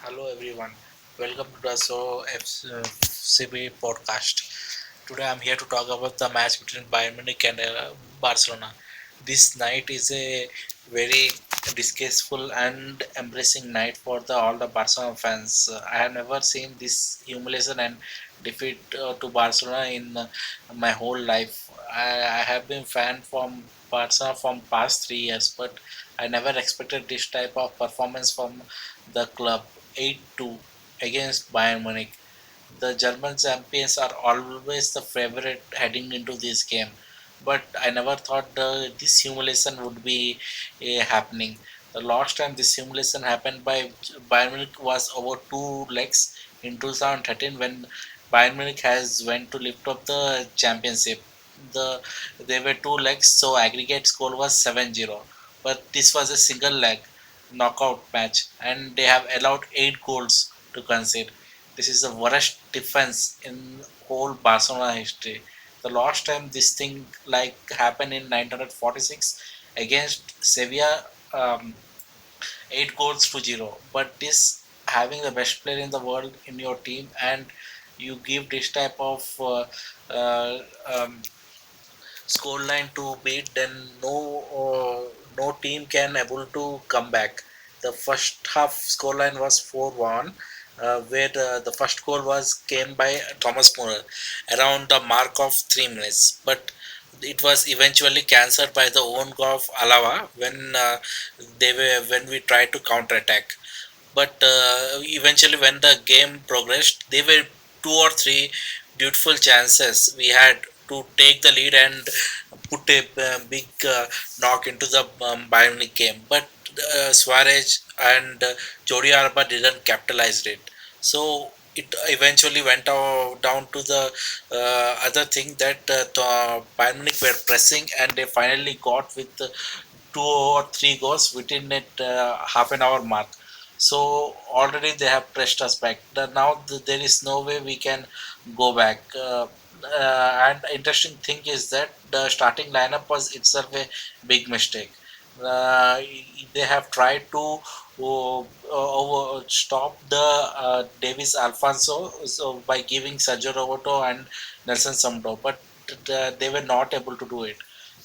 Hello everyone, welcome to the FCB podcast. Today I'm here to talk about the match between Bayern Munich and Barcelona. This night is a very disgraceful and embracing night for all the Barcelona fans. I have never seen this humiliation and defeat to Barcelona in my whole life. I have been fan from Barcelona from past 3 years, but I never expected this type of performance from the club. 8-2 against Bayern Munich. The German champions are always the favorite heading into this game, but I never thought this humiliation would be happening. The last time this humiliation happened by Bayern Munich was over two legs in 2013 when Bayern Munich has went to lift up the championship. The There were two legs, so aggregate score was 7-0. But this was a single leg knockout match, and they have allowed 8 goals to concede. This is the worst defense in whole Barcelona history. The last time this thing like happened in 1946 against Sevilla, 8 goals to 0. But this having the best player in the world in your team and you give this type of uh, um, scoreline to beat, then no team can able to come back. The first half scoreline was 4-1, where the first goal was came by Thomas Muller around the mark of 3 minutes, but it was eventually cancelled by the own goal of Alava when we tried to counter attack. But eventually, when the game progressed, there were two or three beautiful chances we had to take the lead and put a big knock into the Bayern Munich game. But Suarez and Jordi Alba didn't capitalize it. So it eventually went down to the other thing that Bayern Munich were pressing and they finally got with 2 or 3 goals within it half an hour mark. So already they have pressed us back. Now there is no way we can go back. And interesting thing is that the starting lineup was itself a big mistake. Uh, they have tried to stop the Davis Alfonso so by giving Sergio Roberto and Nelson Samdo, but they were not able to do it.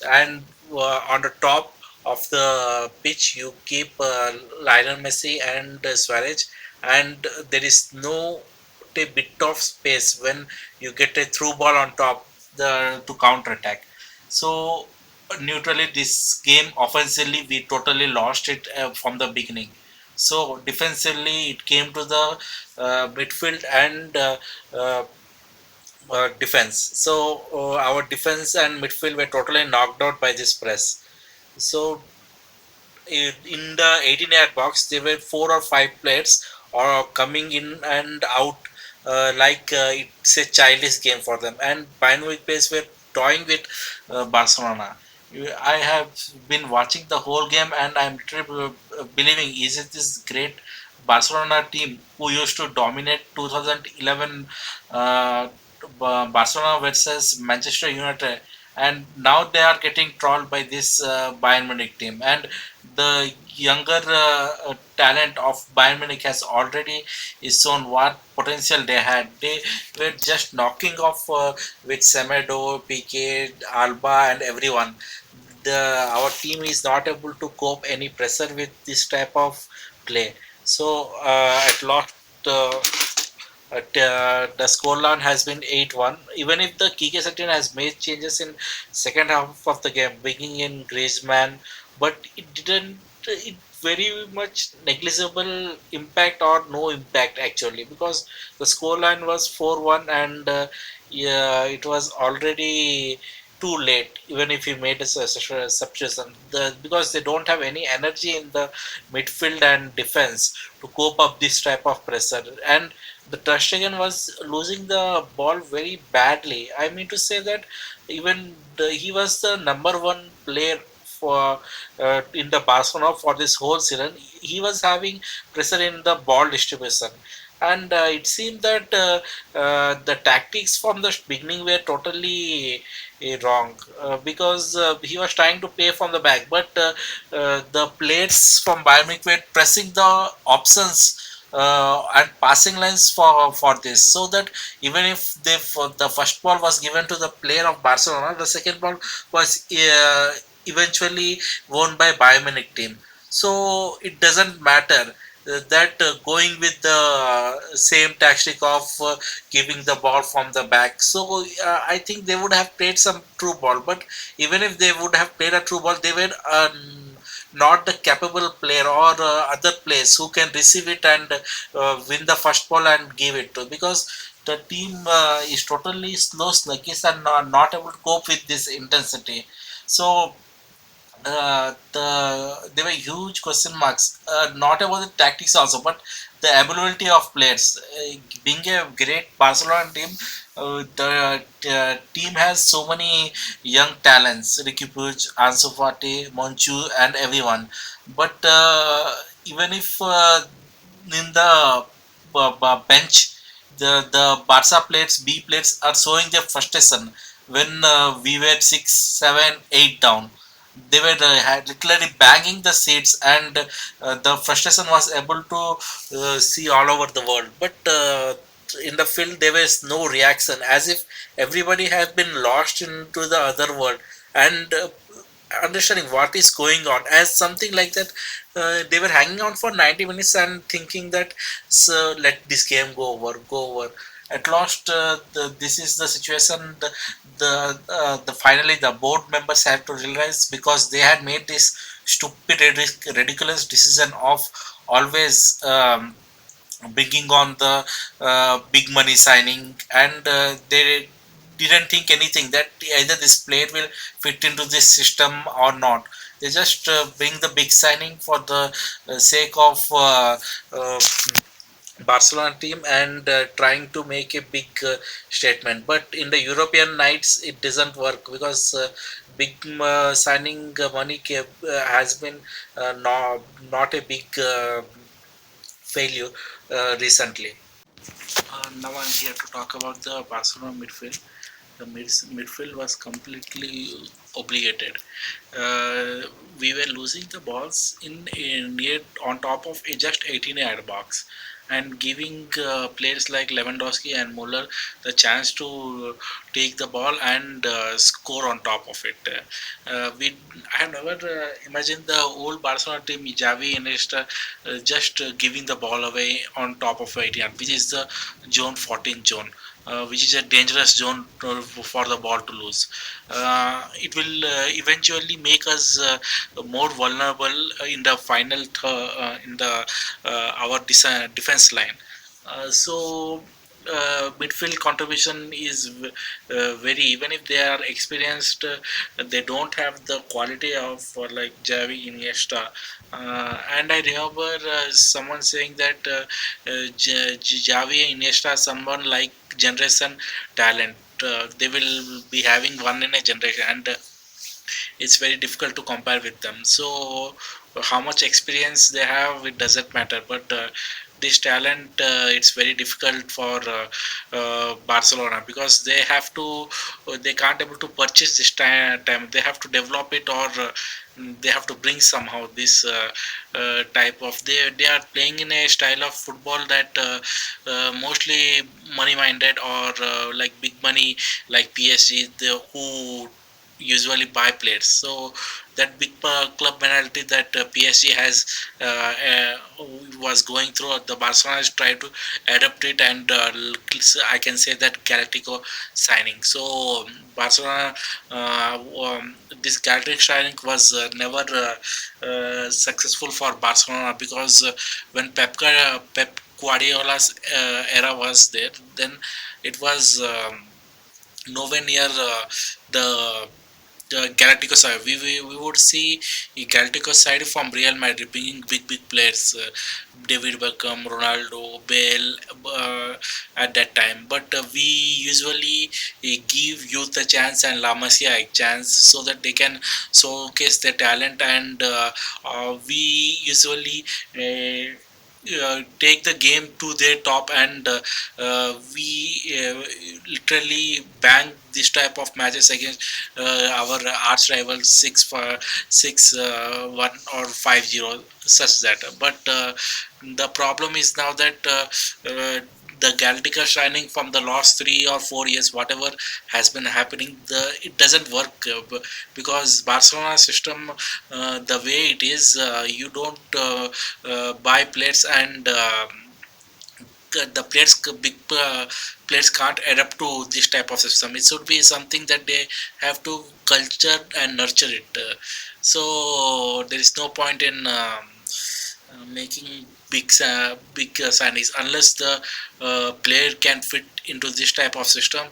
And on the top of the pitch, you keep Lionel Messi and Suarez, and there is no a bit of space when you get a through ball on top to counter attack. So neutrally, this game offensively we totally lost it from the beginning. So defensively, it came to the midfield and uh, defense. So our defense and midfield were totally knocked out by this press. So in the 18-yard box, there were 4 or 5 players coming in and out it's a childish game for them. And Bayern Munich players were toying with Barcelona. I have been watching the whole game and I'm literally believing is it this great Barcelona team who used to dominate 2011 uh, Barcelona versus Manchester United, and now they are getting trolled by this Bayern Munich team. And the younger talent of Bayern Munich has already shown what potential they had. They were just knocking off with Semedo, Piqué, Alba, and everyone. Our team is not able to cope any pressure with this type of play. So at last. The scoreline has been 8-1. Even if the Kike Setien has made changes in second half of the game, bringing in Griezmann, but it didn't. It very much negligible impact or no impact actually because the scoreline was 4-1 and yeah, it was already too late even if he made a substitution because they don't have any energy in the midfield and defense to cope up this type of pressure. And the Ter Stegen was losing the ball very badly. I mean to say that he was the number one player for in the Barcelona for this whole season. He was having pressure in the ball distribution, and it seemed that the tactics from the beginning were totally wrong because he was trying to play from the back, but the players from Bayern Munich were pressing the options and passing lines for this, so that even if the first ball was given to the player of Barcelona, the second ball was eventually won by Bayern Munich team. So it doesn't matter that going with the same tactic of giving the ball from the back. So I think they would have played some true ball, but even if they would have played a true ball, they were not the capable player or other players who can receive it and win the first ball and give it to, because the team is totally slow, sluggish, and not able to cope with this intensity. So there were huge question marks, not about the tactics also, but the ability of players. Being a great Barcelona team, the team has so many young talents: Ricky Puig, Ansu Fati, Monchu, and everyone. But even if in the bench, the Barca players, B players are showing their frustration when we were 6, 7, 8 down. They were had literally banging the seats, and the frustration was able to see all over the world. But in the field, there was no reaction, as if everybody has been lost into the other world, and understanding what is going on as something like that. They were hanging on for 90 minutes and thinking that, so let this game go over. At last, this is the situation. The finally the board members had to realize, because they had made this stupid, ridiculous decision of always bringing on the big money signing, and they didn't think anything that either this player will fit into this system or not. They just bring the big signing for the sake of Barcelona team, and trying to make a big statement. But in the European nights, it doesn't work, because big signing money has been not a big failure recently. Now I'm here to talk about the Barcelona midfield. The midfield was completely obligated. Uh, we were losing the balls in near on top of a just 18-yard box, and giving players like Lewandowski and Muller the chance to take the ball and score on top of it. We I have never imagined the old Barcelona team, Xavi, Iniesta, just giving the ball away on top of 18, which is the zone 14 zone. Which is a dangerous zone for the ball to lose. It will eventually make us more vulnerable in the final in the our defense line. So midfield contribution is very, even if they are experienced, they don't have the quality of like Javi, Iniesta. And I remember someone saying that Javi and Iniesta, someone like generation talent. They will be having one in a generation, and it's very difficult to compare with them. So how much experience they have, it doesn't matter, but this talent, it's very difficult for Barcelona, because they have to they can't able to purchase this time. They have to develop it, or they have to bring somehow this type of, they are playing in a style of football that mostly money minded, or like big money, like PSG, who usually buy players. So that big club mentality that PSG has was going through, the Barcelona has tried to adapt it, and I can say that Galactico signing. So Barcelona, this Galactic signing was never successful for Barcelona, because when Pep Guardiola's era was there, then it was nowhere near the Galactico side. We would see a Galactico side from Real Madrid bringing big players, David Beckham, Ronaldo, Bale, at that time. But we usually give youth a chance and La Masia a chance, so that they can showcase their talent, and we usually take the game to their top, and we literally bang this type of matches against our arch rivals 6 1 or 5-0, such that. But the problem is now that the Galactica shining from the last 3 or 4 years, whatever has been happening, it doesn't work because Barcelona system, the way it is, you don't buy plates, and the big players can't adapt to this type of system. It should be something that they have to culture and nurture it. So there is no point in making big signings unless the player can fit into this type of system.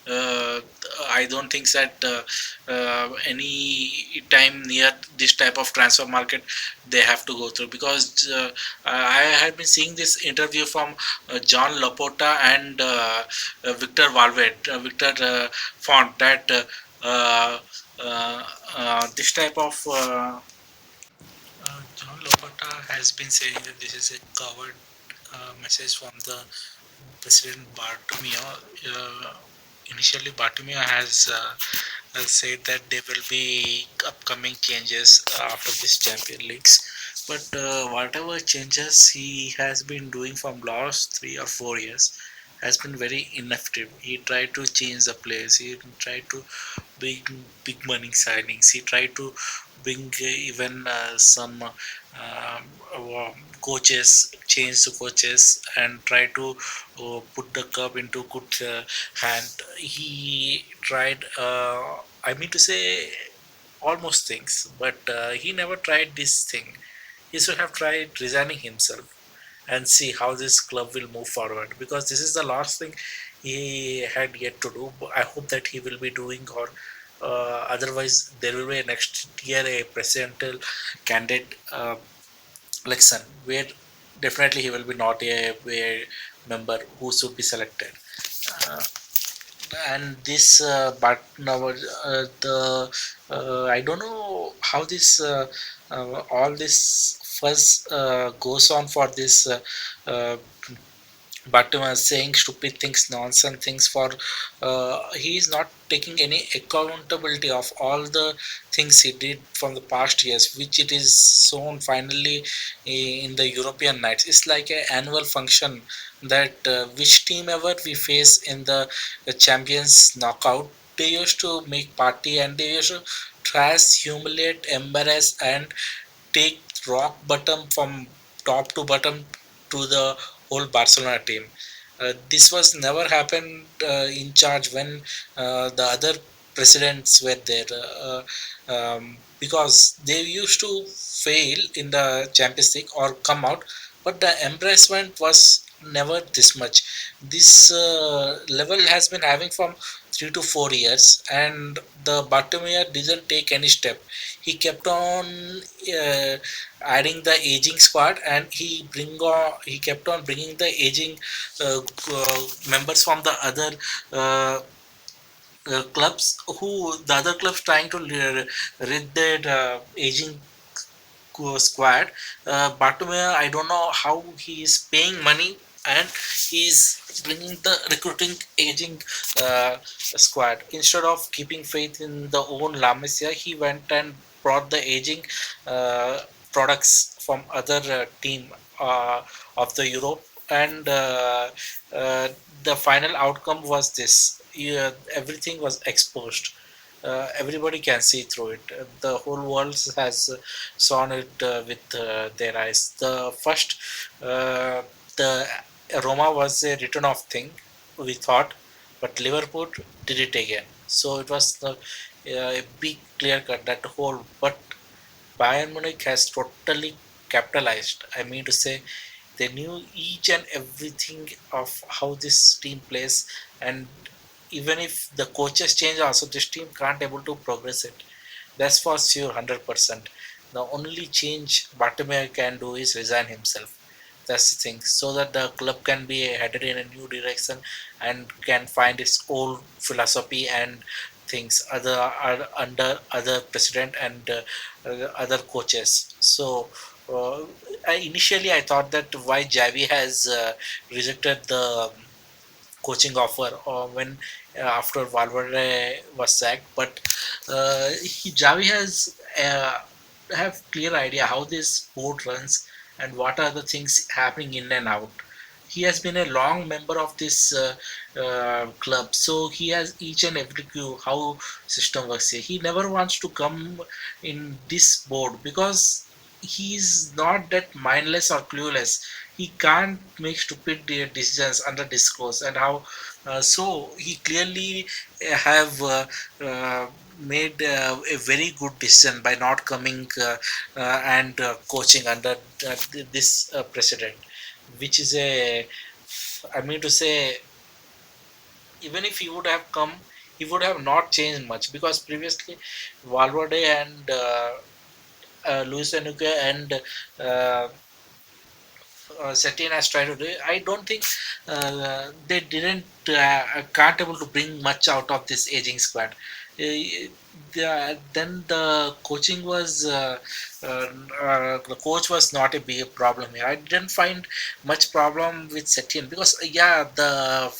uh, I don't think that any time near this type of transfer market they have to go through, because I have been seeing this interview from John Laporta and Victor Valverde, Victor Font, that uh, this type of John Laporta has been saying that this is a covered message from the President Bartomeu. Initially, Bartomeu has said that there will be upcoming changes after this Champion Leagues. But whatever changes he has been doing from last 3 or 4 years has been very ineffective. He tried to change the players. He tried to big money signings. He tried to bring even some coaches, change the coaches, and try to put the club into good hand. He tried, I mean to say, almost things, but he never tried this thing. He should have tried resigning himself and see how this club will move forward, because this is the last thing he had yet to do. I hope that he will be doing, or otherwise there will be next year a presidential candidate election where definitely he will be not a member who should be selected. Uh, and this but now the I don't know how this all this fuss goes on for this uh, but saying stupid things, nonsense things, for he is not taking any accountability of all the things he did from the past years, which it is shown finally in the European nights. It's like an annual function that which team ever we face in the champions knockout, they used to make party, and they used to trash, humiliate, embarrass, and take rock bottom from top to bottom to the whole Barcelona team. This was never happened in charge when the other presidents were there, because they used to fail in the Champions League or come out, but the embarrassment was never this much. This level has been having from 3 to 4 years, and the Bartomeu didn't take any step. He kept on adding the aging squad, and he kept on bringing the aging members from the other uh, clubs, who the other clubs trying to rid their aging squad. Bartomeu, I don't know how he is paying money, and he's bringing the recruiting aging squad. Instead of keeping faith in the own La Masia, he went and brought the aging uh, products from other team of the Europe, and uh, the final outcome was this. Everything was exposed. Everybody can see through it. The whole world has saw it with their eyes. The first, the Roma was a written off thing, we thought, but Liverpool did it again. So it was a big clear cut that whole. But Bayern Munich has totally capitalized. I mean to say, they knew each and everything of how this team plays, and even if the coaches change, also this team can't able to progress it. That's for sure, 100%. The only change Bartomeu can do is resign himself. That's the thing, so that the club can be headed in a new direction and can find its old philosophy and things other are under other president and other coaches. So Uh, Initially, I thought that why Javi has rejected the coaching offer or when after Valverde was sacked, but Javi has have clear idea how this sport runs and what are the things happening in and out. He has been a long member of this club, so he has each and every clue how system works here. He never wants to come in this board because he's not that mindless or clueless. He can't make stupid decisions under discourse and how so he clearly have made a very good decision by not coming and coaching under this president, which is a, I mean to say, even if he would have come, he would have not changed much because previously Valverde and Luis Enrique and uh, Setien has tried to do. I don't think they didn't can't able to bring much out of this aging squad. Then the coaching was the coach was not a big problem here. I didn't find much problem with Setien because yeah, the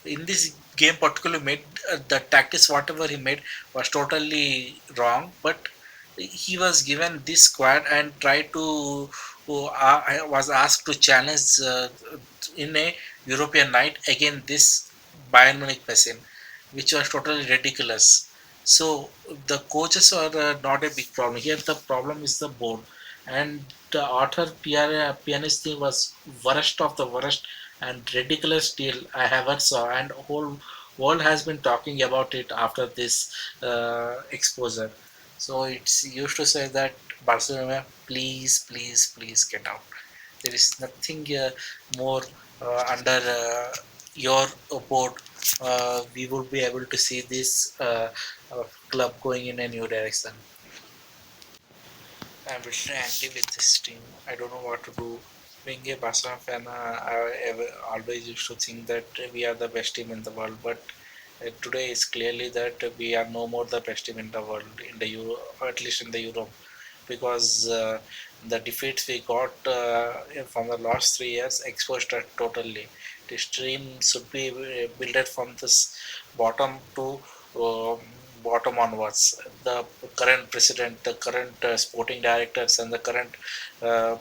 in this game particularly made the tactics whatever he made was totally wrong, but he was given this squad and tried to was asked to challenge in a European night again this Bayern Munich machine, which was totally ridiculous. So the coaches are not a big problem here. The problem is the board, and the Arthur pianist thing was worst of the worst and ridiculous deal I ever saw, and whole world has been talking about it after this exposure. So it's used to say that Barcelona, please, please, please get out. There is nothing more under your board. We will be able to see this club going in a new direction. I'm really angry with this team. I don't know what to do. Being a Barcelona fan, always used to think that we are the best team in the world, but today is clearly that we are no more the best team in the world in the Euro, or at least in the Europe, because the defeats we got from the last 3 years exposed us totally. This team should be built from this bottom to uh, bottom onwards. The current president, the current sporting directors, and the current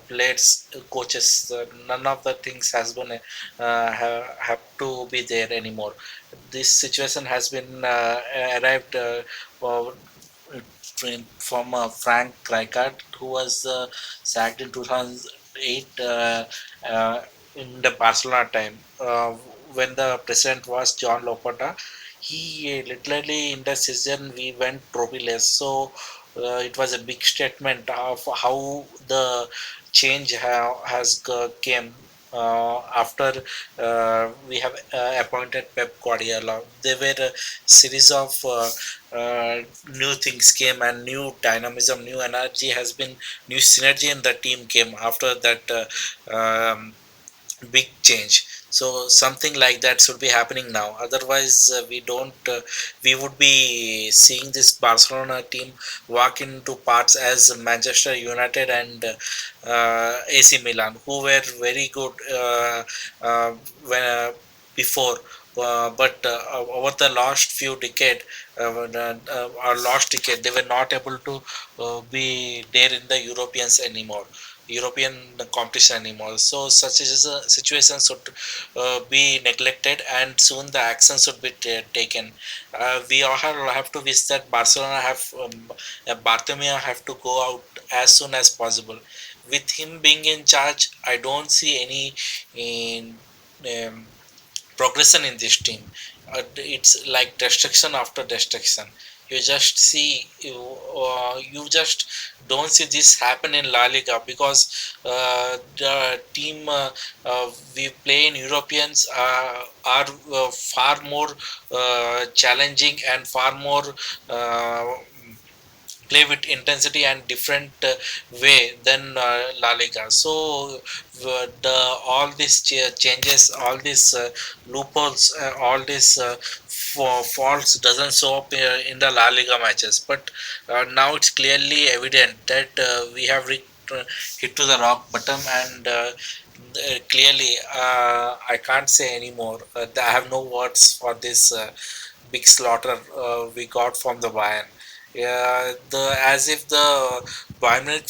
players, coaches, none of the things has been have to be there anymore. This situation has been arrived from Frank Rijkaard, who was sacked in 2008 in the Barcelona time when the president was John Loporta. He literally in the season we went trophyless, so it was a big statement of how the change has came after we have appointed Pep Guardiola. There were a series of new things came and new dynamism, new energy has been, new synergy in the team came after that big change. So something like that should be happening now. Otherwise, we don't. We would be seeing this Barcelona team walk into parts as Manchester United and AC Milan, who were very good when, before. But over the last few decade, or last decade, they were not able to be there in the Europeans anymore. European competition anymore. So such is a situation should be neglected, and soon the action should be taken. We all have to wish that Barcelona have Bartomeu have to go out as soon as possible. With him being in charge, I don't see any um, progression in this team. It's like destruction after destruction. You just see you just don't see this happen in La Liga because the team we play in Europeans are far more challenging and far more uh, play with intensity and different way than La Liga. So the all these changes, all these loopholes, all these faults doesn't show up in the La Liga matches. But now it's clearly evident that we have hit to the rock bottom, and clearly I can't say anymore. I have no words for this big slaughter we got from the Bayern. Yeah, the as if the Bayern Munich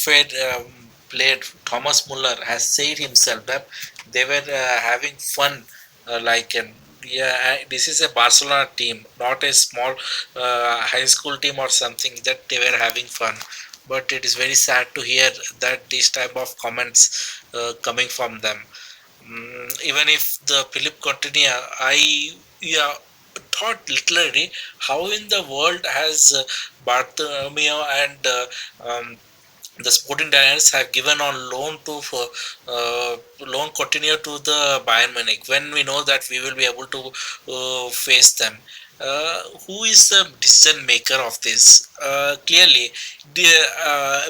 played Thomas Muller has said himself that they were having fun, yeah, this is a Barcelona team, not a small high school team or something, that they were having fun. But it is very sad to hear that this type of comments coming from them. Even if the Philip Coutinho, I yeah, thought literally how in the world has Bartomeu and the Sporting Giants have given on loan to loan continue to the Bayern Munich when we know that we will be able to face them. Who is the decision maker of this? Clearly,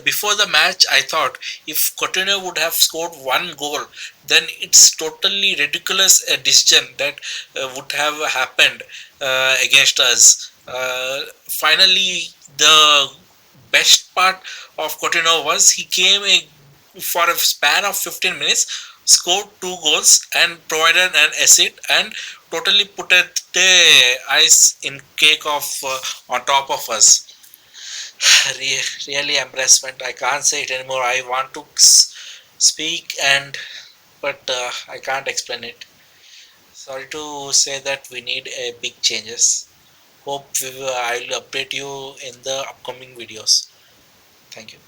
before the match, I thought if Coutinho would have scored one goal, then it's totally ridiculous a decision that would have happened against us. Finally, the best part of Coutinho was he came for a span of 15 minutes, scored two goals and provided an assist and totally put the ice in cake of on top of us. Really embarrassment. I can't say it anymore. I want to speak and but I can't explain it. Sorry to say that we need a big changes. Hope I'll update you in the upcoming videos. Thank you.